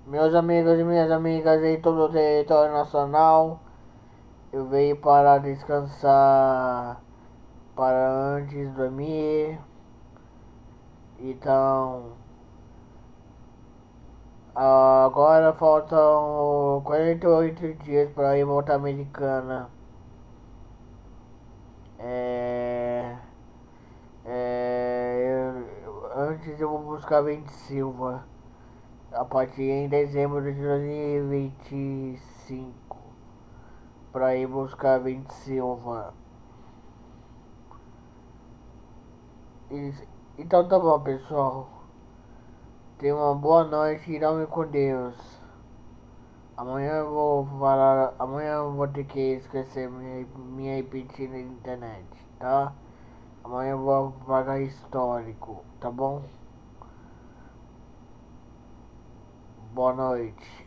Meus amigos e minhas amigas em todo o território nacional, eu venho para descansar para antes dormir. Então, agora faltam 48 dias para a volta americana. É, antes eu vou buscar Vente Silva a partir em dezembro de 2025 para ir buscar Vente Silva. Então tá bom, pessoal. Tenha uma boa noite e dorme com Deus. Amanhã eu vou ter que esquecer minha IP na internet, tá? Amanhã eu vou apagar histórico, tá bom? Boa noite.